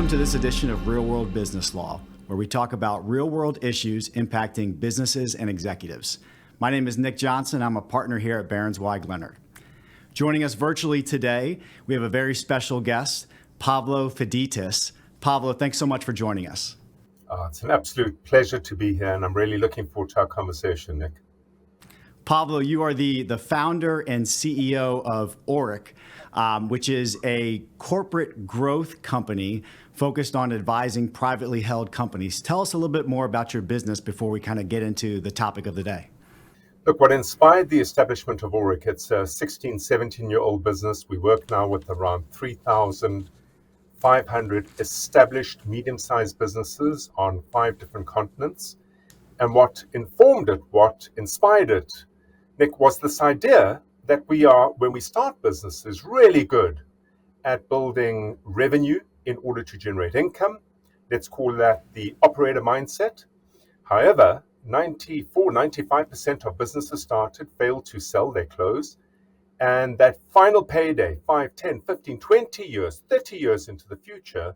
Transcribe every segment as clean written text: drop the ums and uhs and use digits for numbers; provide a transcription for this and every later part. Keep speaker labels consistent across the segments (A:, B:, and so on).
A: Welcome to this edition of Real World Business Law, where we talk about real-world issues impacting businesses and executives. My name is Nick Johnson. I'm a partner here at Berenzweig, Leonard. Joining us virtually today, we have a very special guest, Pavlo Phitidis. Pavlo, thanks so much for joining us.
B: It's an absolute pleasure to be here, and I'm really looking forward to our conversation, Nick.
A: Pavlo, you are the founder and CEO of Aurik, which is a corporate growth company focused on advising privately held companies. Tell us a little bit more about your business before we kind of get into the topic of the day.
B: Look, what inspired the establishment of Aurik, it's a 16, 17-year-old business. We work now with around 3,500 established medium-sized businesses on 5 different continents. And what informed it, what inspired it, Nick, was this idea that we are, when we start businesses, really good at building revenue in order to generate income. Let's call that the operator mindset. However, 95% of businesses started fail to sell, they close. And that final payday, 5, 10, 15, 20 years, 30 years into the future,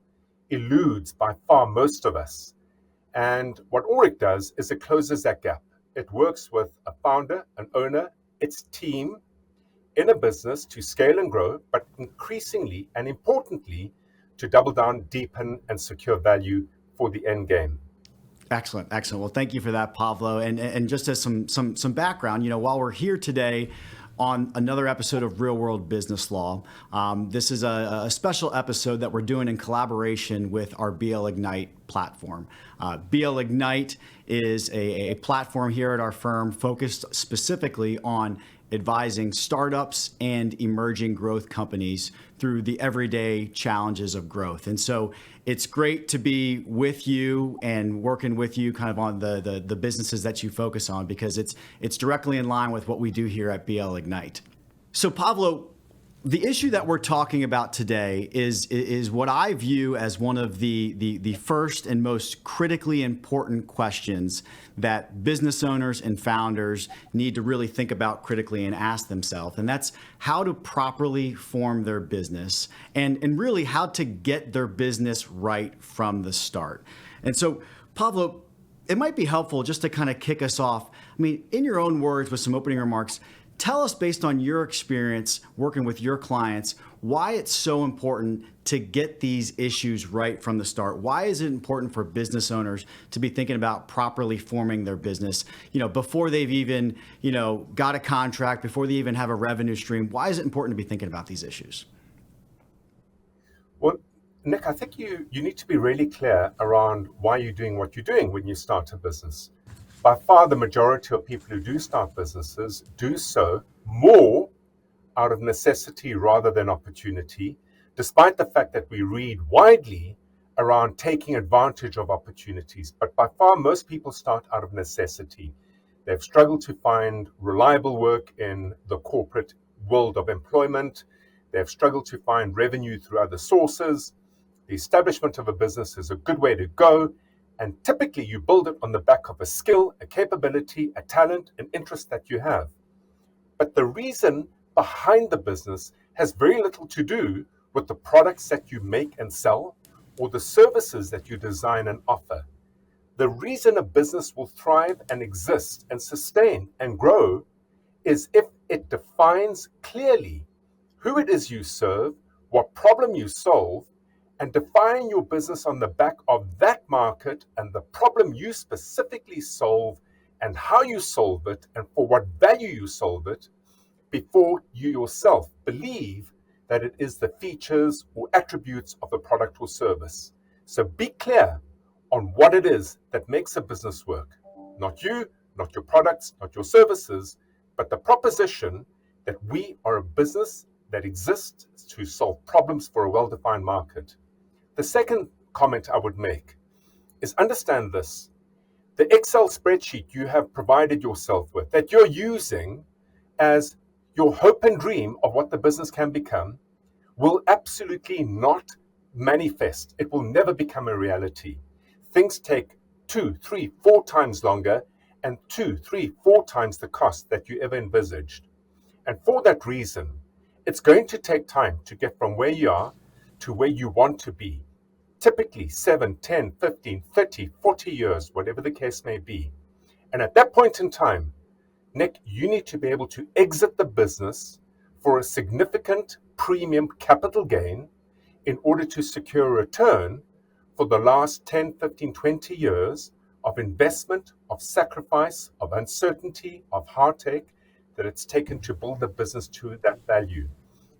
B: eludes by far most of us. And what Aurik does is it closes that gap. It works with a founder, an owner, its team in a business to scale and grow, but increasingly and importantly, to double down, deepen, and secure value for the end game.
A: Excellent. Well, thank you for that, Pavlo. And just as some background, while we're here today on another episode of Real World Business Law, this is a special episode that we're doing in collaboration with our BL Ignite platform. BL Ignite is a platform here at our firm focused specifically on advising startups and emerging growth companies through the everyday challenges of growth. And so it's great to be with you and working with you kind of on the businesses that you focus on, because it's directly in line with what we do here at BL Ignite. So Pavlo, the issue that we're talking about today is what I view as one of the first and most critically important questions that business owners and founders need to really think about critically and ask themselves. And that's how to properly form their business and really how to get their business right from the start. And so, Pavlo, it might be helpful just to kind of kick us off. I mean, in your own words, with some opening remarks, tell us, based on your experience working with your clients, why it's so important to get these issues right from the start. Why is it important for business owners to be thinking about properly forming their business, before they've even, got a contract, before they even have a revenue stream? Why is it important to be thinking about these issues?
B: Well, Nick, I think you need to be really clear around why you're doing what you're doing when you start a business. By far, the majority of people who do start businesses do so more out of necessity rather than opportunity, despite the fact that we read widely around taking advantage of opportunities. But by far, most people start out of necessity. They've struggled to find reliable work in the corporate world of employment. They've struggled to find revenue through other sources. The establishment of a business is a good way to go. And typically you build it on the back of a skill, a capability, a talent, an interest that you have. But the reason behind the business has very little to do with the products that you make and sell or the services that you design and offer. The reason a business will thrive and exist and sustain and grow is if it defines clearly who it is you serve, what problem you solve, and define your business on the back of that market and the problem you specifically solve and how you solve it and for what value you solve it, before you yourself believe that it is the features or attributes of the product or service. So be clear on what it is that makes a business work. Not you, not your products, not your services, but the proposition that we are a business that exists to solve problems for a well-defined market. The second comment I would make is understand this. The Excel spreadsheet you have provided yourself with, that you're using as your hope and dream of what the business can become, will absolutely not manifest. It will never become a reality. Things take 2, 3, 4 times longer and 2, 3, 4 times the cost that you ever envisaged. And for that reason, it's going to take time to get from where you are to where you want to be. typically 7, 10, 15, 30, 40 years, whatever the case may be. And at that point in time, Nick, you need to be able to exit the business for a significant premium capital gain in order to secure a return for the last 10, 15, 20 years of investment, of sacrifice, of uncertainty, of heartache that it's taken to build the business to that value.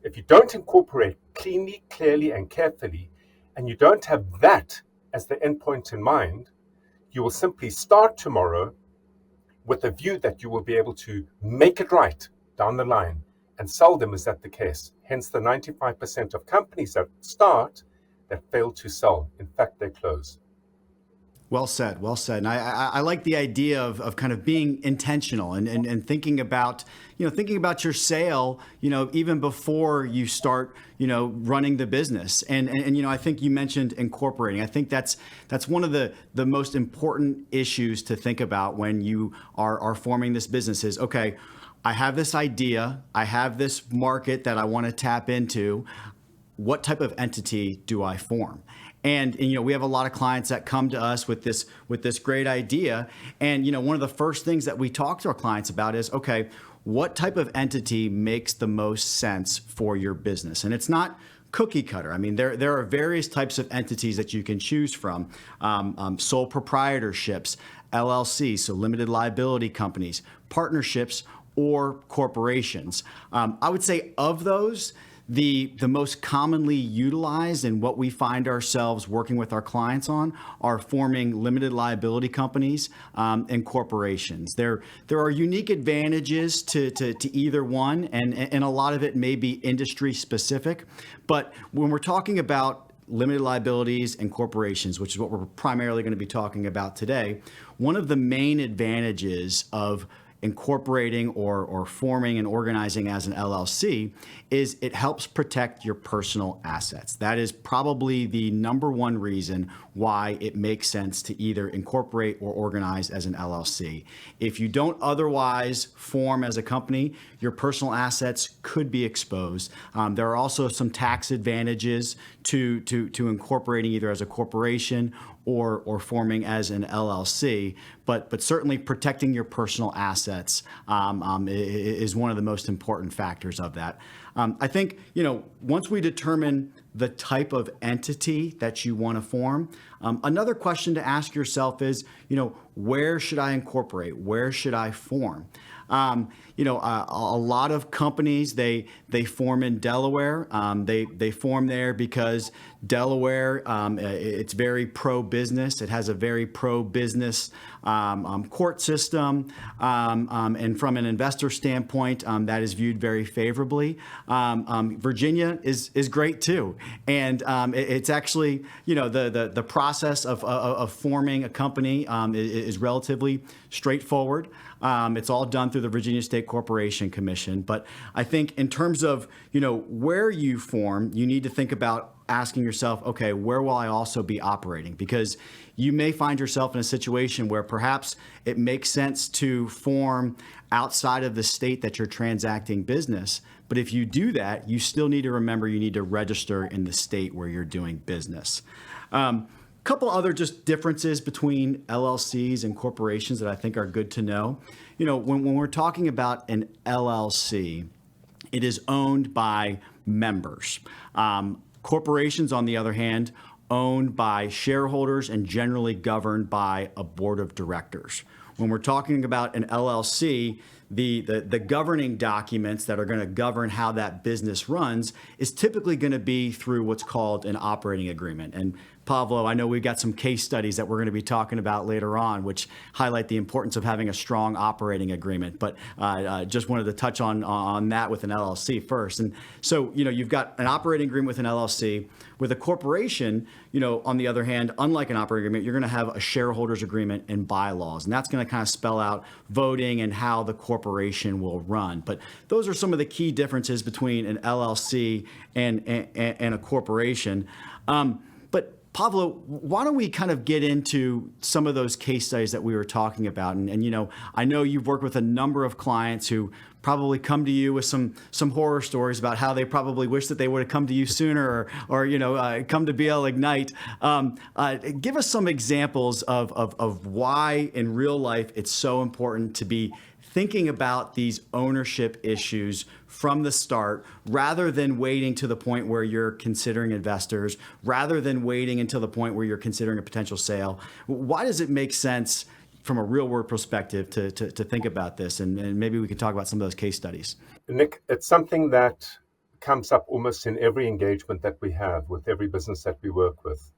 B: If you don't incorporate cleanly, clearly, and carefully, and you don't have that as the endpoint in mind, you will simply start tomorrow with a view that you will be able to make it right down the line. And seldom is that the case. Hence the 95% of companies that start that fail to sell. In fact, they close.
A: Well said, well said. And I like the idea of kind of being intentional and thinking about, thinking about your sale, even before you start, running the business. And I think you mentioned incorporating. I think that's one of the most important issues to think about when you are forming this business is, okay, I have this idea, I have this market that I want to tap into. What type of entity do I form? And we have a lot of clients that come to us with this great idea. And one of the first things that we talk to our clients about is, okay, what type of entity makes the most sense for your business? And it's not cookie cutter. I mean, there are various types of entities that you can choose from. Sole proprietorships, LLCs, so limited liability companies, partnerships, or corporations. I would say of those, the most commonly utilized and what we find ourselves working with our clients on are forming limited liability companies and corporations. There are unique advantages to either one, and a lot of it may be industry specific. But when we're talking about limited liabilities and corporations, which is what we're primarily going to be talking about today, one of the main advantages of incorporating or forming and organizing as an LLC is it helps protect your personal assets. That is probably the number one reason why it makes sense to either incorporate or organize as an LLC. If you don't otherwise form as a company, your personal assets could be exposed. There are also some tax advantages to incorporating either as a corporation or forming as an LLC, but certainly protecting your personal assets is one of the most important factors of that. I think, once we determine the type of entity that you want to form, another question to ask yourself is, where should I incorporate? Where should I form? A lot of companies, they form in Delaware. They form there because Delaware, it's very pro-business. It has a very pro-business court system. And from an investor standpoint, that is viewed very favorably. Virginia is great too. And it's actually, the process of forming a company is relatively straightforward. It's all done through the Virginia State Corporation Commission. But I think in terms of, where you form, you need to think about asking yourself, okay, where will I also be operating? Because you may find yourself in a situation where perhaps it makes sense to form outside of the state that you're transacting business. But if you do that, you still need to remember you need to register in the state where you're doing business. Couple other just differences between LLCs and corporations that I think are good to know. When we're talking about an LLC, it is owned by members. Corporations, on the other hand, owned by shareholders and generally governed by a board of directors. When we're talking about an LLC, the governing documents that are going to govern how that business runs is typically going to be through what's called an operating agreement. And Pavlo, I know we've got some case studies that we're going to be talking about later on, which highlight the importance of having a strong operating agreement. But just wanted to touch on that with an LLC first. And so, you've got an operating agreement with an LLC. With a corporation, on the other hand, unlike an operating agreement, you're going to have a shareholders agreement and bylaws. And that's going to kind of spell out voting and how the corporation will run. But those are some of the key differences between an LLC and a corporation. But Pavlo, why don't we kind of get into some of those case studies that we were talking about? And I know you've worked with a number of clients who probably come to you with some horror stories about how they probably wish that they would have come to you sooner, or come to BL Ignite. Give us some examples of why in real life it's so important to be thinking about these ownership issues from the start, rather than waiting to the point where you're considering investors, rather than waiting until the point where you're considering a potential sale. Why does it make sense from a real world perspective to think about this? And maybe we can talk about some of those case studies.
B: Nick, it's something that comes up almost in every engagement that we have with every business that we work with.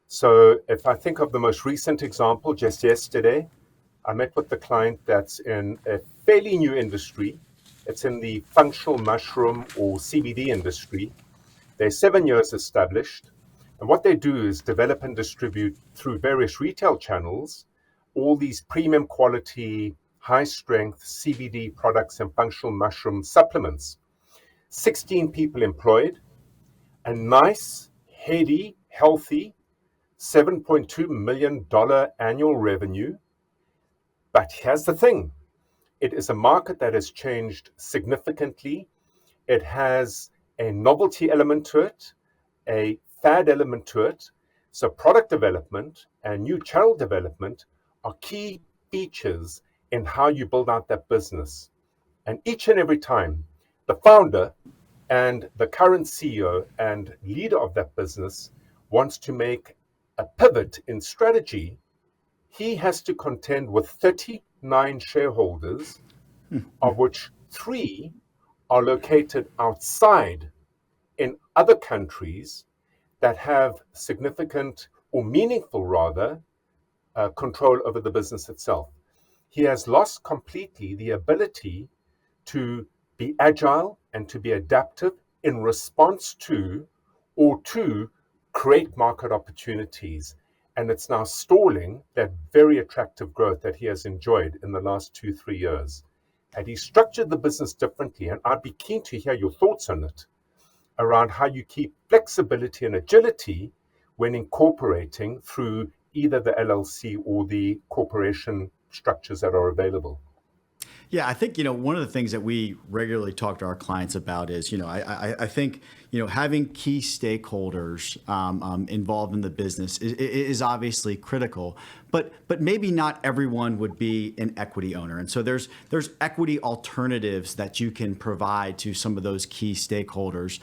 B: So if I think of the most recent example, just yesterday, I met with the client that's in a fairly new industry. It's in the functional mushroom or CBD industry. They're 7 years established. And what they do is develop and distribute through various retail channels all these premium quality, high strength CBD products and functional mushroom supplements. 16 people employed, a nice, heady, healthy $7.2 million annual revenue. But here's the thing. It is a market that has changed significantly. It has a novelty element to it, a fad element to it. So product development and new channel development are key features in how you build out that business. And each and every time, the founder and the current CEO and leader of that business wants to make a pivot in strategy, he has to contend with 39 shareholders, of which 3 are located outside in other countries that have significant, or meaningful rather, control over the business itself. He has lost completely the ability to be agile and to be adaptive in response to, or to create market opportunities. And it's now stalling that very attractive growth that he has enjoyed in the last 2-3 years. Had he structured the business differently, and I'd be keen to hear your thoughts on it, around how you keep flexibility and agility when incorporating through either the LLC or the corporation structures that are available.
A: Yeah, I think, one of the things that we regularly talk to our clients about is, I think, having key stakeholders involved in the business is obviously critical, but maybe not everyone would be an equity owner. And so there's equity alternatives that you can provide to some of those key stakeholders,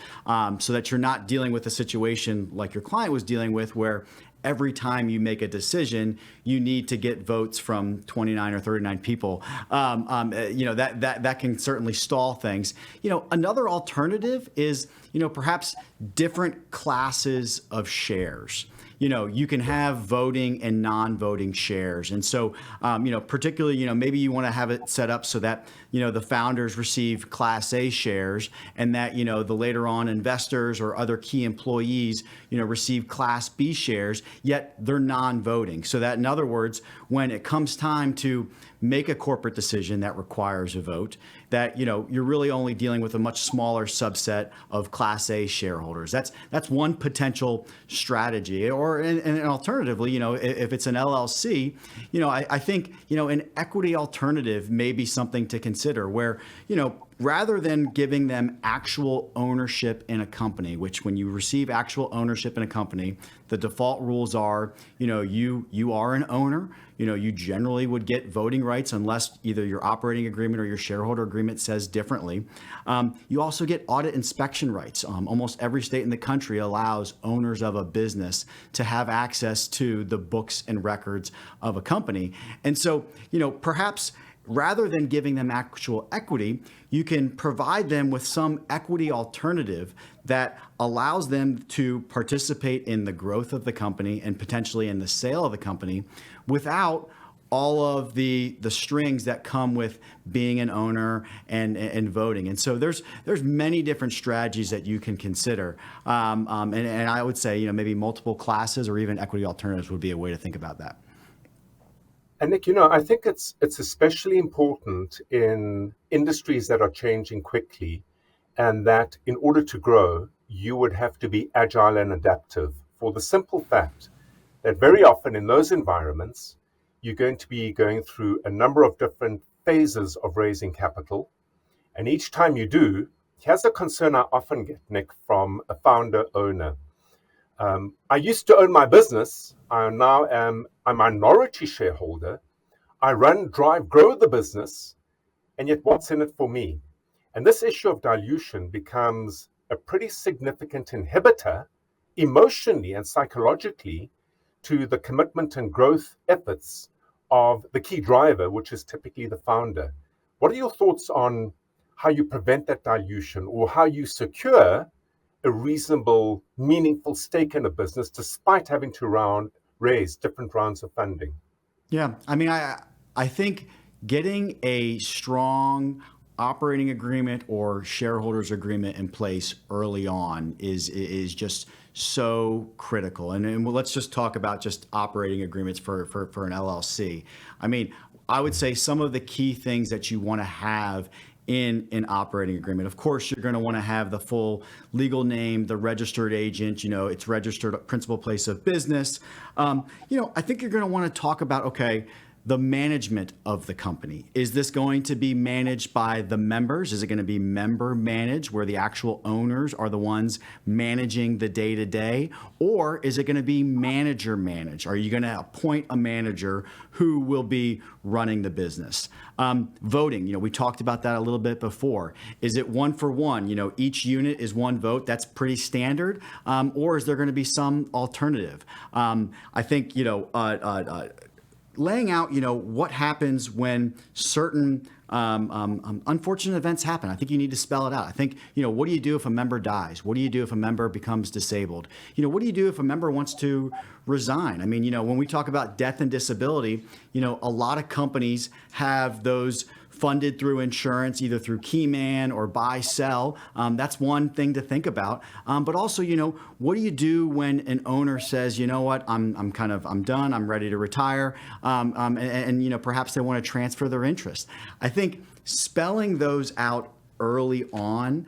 A: so that you're not dealing with a situation like your client was dealing with, where every time you make a decision, you need to get votes from 29 or 39 people. That can certainly stall things. Another alternative is, perhaps different classes of shares. You can have voting and non-voting shares. And so, particularly, maybe you want to have it set up so that, the founders receive Class A shares, and that, the later on investors or other key employees, receive Class B shares, yet they're non-voting. So that, in other words, when it comes time to make a corporate decision that requires a vote, that you're really only dealing with a much smaller subset of Class A shareholders. That's one potential strategy. Or and alternatively, if it's an LLC, I think an equity alternative may be something to consider, where rather than giving them actual ownership in a company, which when you receive actual ownership in a company, the default rules are, you are an owner. You generally would get voting rights unless either your operating agreement or your shareholder agreement says differently. You also get audit inspection rights. Almost every state in the country allows owners of a business to have access to the books and records of a company. And so, perhaps rather than giving them actual equity, you can provide them with some equity alternative that allows them to participate in the growth of the company and potentially in the sale of the company without all of the strings that come with being an owner and voting. And so there's many different strategies that you can consider. And I would say, maybe multiple classes or even equity alternatives would be a way to think about that.
B: And Nick, I think it's especially important in industries that are changing quickly, and that in order to grow, you would have to be agile and adaptive, for the simple fact that very often in those environments, you're going to be going through a number of different phases of raising capital. And each time you do, here's a concern I often get, Nick, from a founder owner. I used to own my business. I now am a minority shareholder. I run, drive, grow the business, and yet what's in it for me? And this issue of dilution becomes a pretty significant inhibitor emotionally and psychologically to the commitment and growth efforts of the key driver, which is typically the founder. What are your thoughts on how you prevent that dilution, or how you secure a reasonable, meaningful stake in a business despite having to raise different rounds of funding?
A: Yeah, I mean, I think getting a strong operating agreement or shareholders agreement in place early on is just so critical. And let's just talk about just operating agreements for an LLC. I mean, I would say some of the key things that you want to have in an operating agreement. Of course, you're going to want to have the full legal name, the registered agent, it's registered principal place of business. I think you're going to want to talk about, okay, the management of the company. Is this going to be managed by the members? Is it going to be member managed, where the actual owners are the ones managing the day-to-day? Or is it going to be manager managed? Are you going to appoint a manager who will be running the business? Voting, we talked about that a little bit before. Is it one for one? Each unit is one vote. That's pretty standard. Or is there going to be some alternative? I think, laying out, what happens when certain unfortunate events happen. I think you need to spell it out. I think, what do you do if a member dies? What do you do if a member becomes disabled? What do you do if a member wants to resign? I mean, when we talk about death and disability, a lot of companies have those funded through insurance, either through Keyman or buy, sell. That's one thing to think about. But also, what do you do when an owner says, you know what, I'm done, I'm ready to retire, and perhaps they want to transfer their interest. I think spelling those out early on,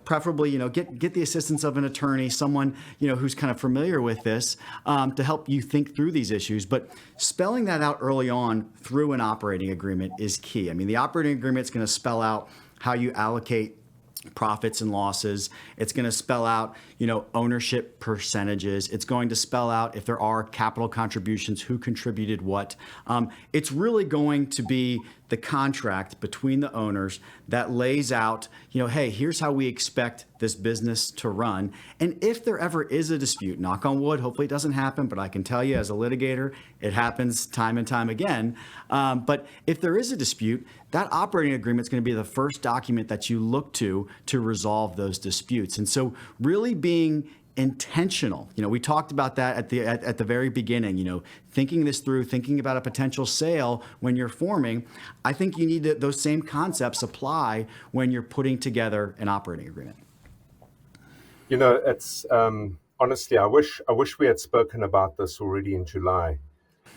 A: preferably, get the assistance of an attorney, someone, who's kind of familiar with this, to help you think through these issues. But spelling that out early on through an operating agreement is key. I mean, the operating agreement is going to spell out how you allocate profits and losses. It's going to spell out, ownership percentages. It's going to spell out if there are capital contributions, who contributed what. It's really going to be the contract between the owners that lays out, hey, here's how we expect this business to run. And if there ever is a dispute, knock on wood, hopefully it doesn't happen, but I can tell you as a litigator, it happens time and time again. But if there is a dispute, that operating agreement is going to be the first document that you look to resolve those disputes. And so really being intentional. We talked about that at the very beginning, thinking this through, thinking about a potential sale when you're forming. I think you need those same concepts apply when you're putting together an operating agreement.
B: It's honestly, I wish we had spoken about this already in July.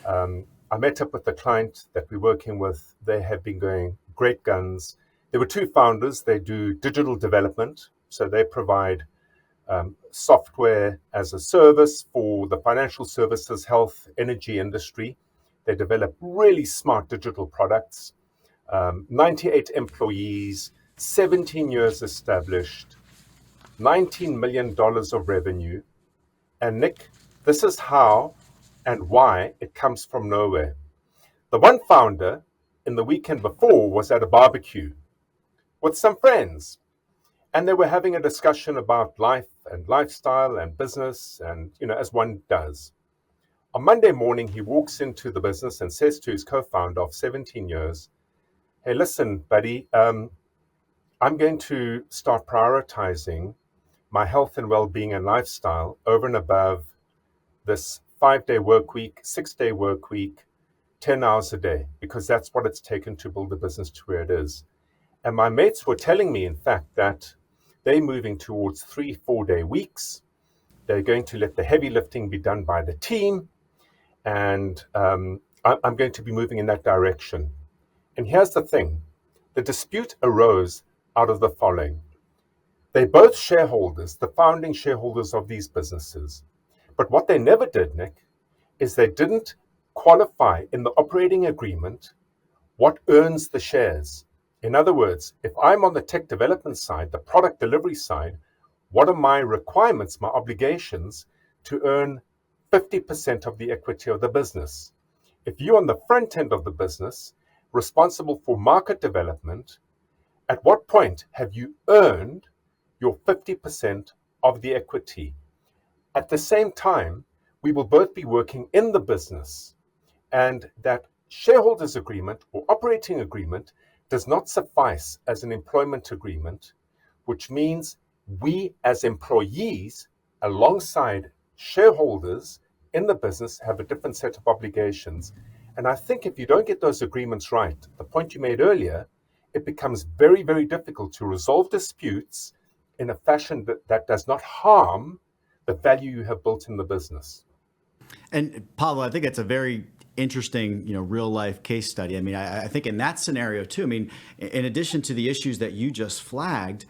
B: I met up with the client that we're working with. They have been going great guns. There were two founders. They do digital development, so they provide software as a service for the financial services, health, energy industry. They develop really smart digital products. 98 employees, 17 years established, $19 million of revenue. And Nick, this is how and why it comes from nowhere. The one founder in the weekend before was at a barbecue with some friends. And they were having a discussion about life and lifestyle and business and, as one does. On Monday morning, he walks into the business and says to his co-founder of 17 years, hey, listen, buddy, I'm going to start prioritizing my health and well-being and lifestyle over and above this 5-day work week, 6-day work week, 10 hours a day, because that's what it's taken to build the business to where it is. And my mates were telling me, in fact, that they're moving towards 3-4-day weeks. They're going to let the heavy lifting be done by the team. And I'm going to be moving in that direction. And here's the thing. The dispute arose out of the following. They're both shareholders, the founding shareholders of these businesses. But what they never did, Nick, is they didn't qualify in the operating agreement what earns the shares. In other words, if I'm on the tech development side, the product delivery side, what are my requirements, my obligations to earn 50% of the equity of the business? If you're on the front end of the business, responsible for market development, at what point have you earned your 50% of the equity? At the same time, we will both be working in the business, and that shareholders agreement or operating agreement does not suffice as an employment agreement, which means we as employees alongside shareholders in the business have a different set of obligations. And I think if you don't get those agreements right, the point you made earlier, it becomes very, very difficult to resolve disputes in a fashion that does not harm the value you have built in the business.
A: And Pablo, I think it's a very interesting, real life case study. I mean, I think in that scenario too, I mean, in addition to the issues that you just flagged,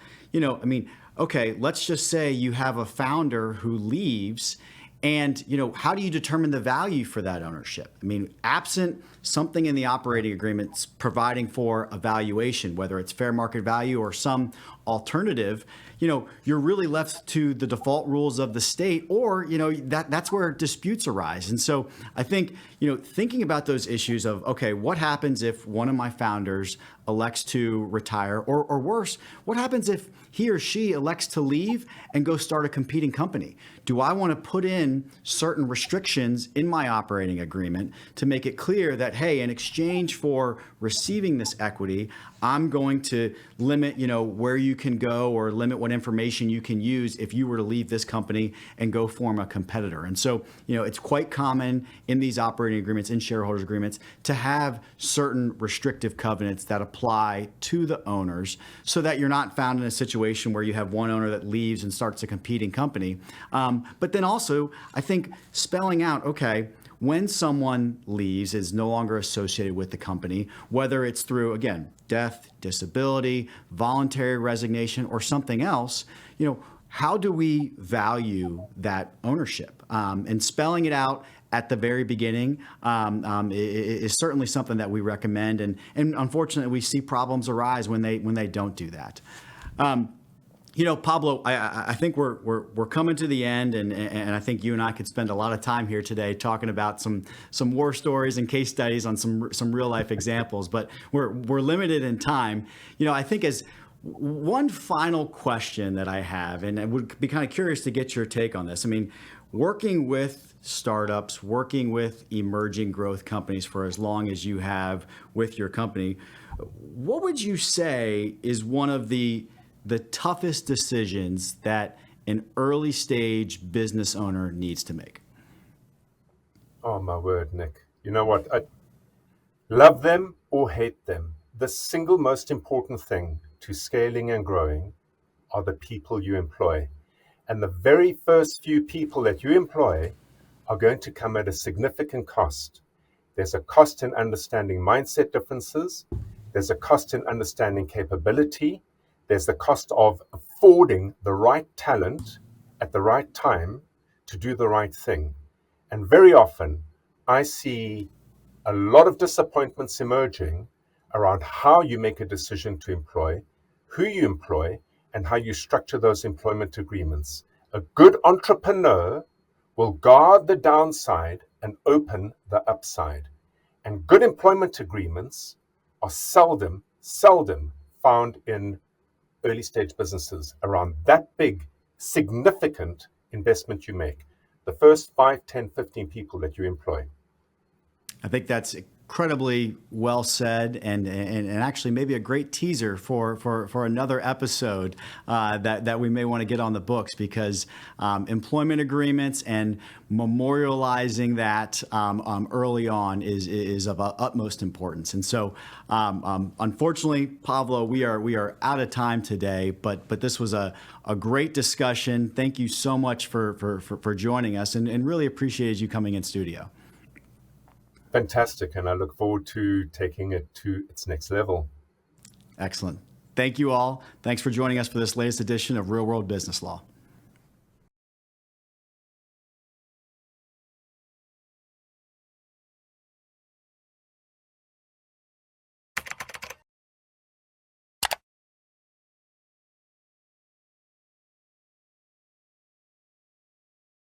A: okay, let's just say you have a founder who leaves, and how do you determine the value for that ownership? I mean, absent something in the operating agreements providing for a valuation, whether it's fair market value or some alternative, you're really left to the default rules of the state, or that's where disputes arise. And so I think thinking about those issues of, okay, what happens if one of my founders elects to retire, or worse, what happens if he or she elects to leave and go start a competing company? Do I want to put in certain restrictions in my operating agreement to make it clear that, hey, in exchange for receiving this equity, I'm going to limit, where you can go, or limit what information you can use if you were to leave this company and go form a competitor. And so, it's quite common in these operating agreements, in shareholders agreements, to have certain restrictive covenants that apply to the owners so that you're not found in a situation where you have one owner that leaves and starts a competing company. But then also, I think spelling out, okay, when someone leaves, is no longer associated with the company, whether it's through, again, death, disability, voluntary resignation, or something else, how do we value that ownership? And spelling it out at the very beginning is certainly something that we recommend. And unfortunately, we see problems arise when they don't do that. Pablo, I think we're coming to the end, and I think you and I could spend a lot of time here today talking about some war stories and case studies on some real life examples, but we're limited in time. I think as one final question that I have, and I would be kind of curious to get your take on this. I mean, working with startups, working with emerging growth companies for as long as you have with your company, what would you say is one of the toughest decisions that an early stage business owner needs to make?
B: Oh, my word, Nick. You know what? I love them or hate them. The single most important thing to scaling and growing are the people you employ. And the very first few people that you employ are going to come at a significant cost. There's a cost in understanding mindset differences. There's a cost in understanding capability. There's the cost of affording the right talent at the right time to do the right thing. And very often, I see a lot of disappointments emerging around how you make a decision to employ, who you employ, and how you structure those employment agreements. A good entrepreneur will guard the downside and open the upside. And good employment agreements are seldom found in early stage businesses around that big, significant investment you make. The first 5, 10, 15 people that you employ.
A: I think that's incredibly well said, and actually maybe a great teaser for another episode that we may want to get on the books, because employment agreements and memorializing that early on is of utmost importance. And so unfortunately, Pavlo, we are out of time today, but this was a great discussion. Thank you so much for joining us, and really appreciated you coming in studio.
B: Fantastic, and I look forward to taking it to its next level.
A: Excellent. Thank you all. Thanks for joining us for this latest edition of Real World Business Law.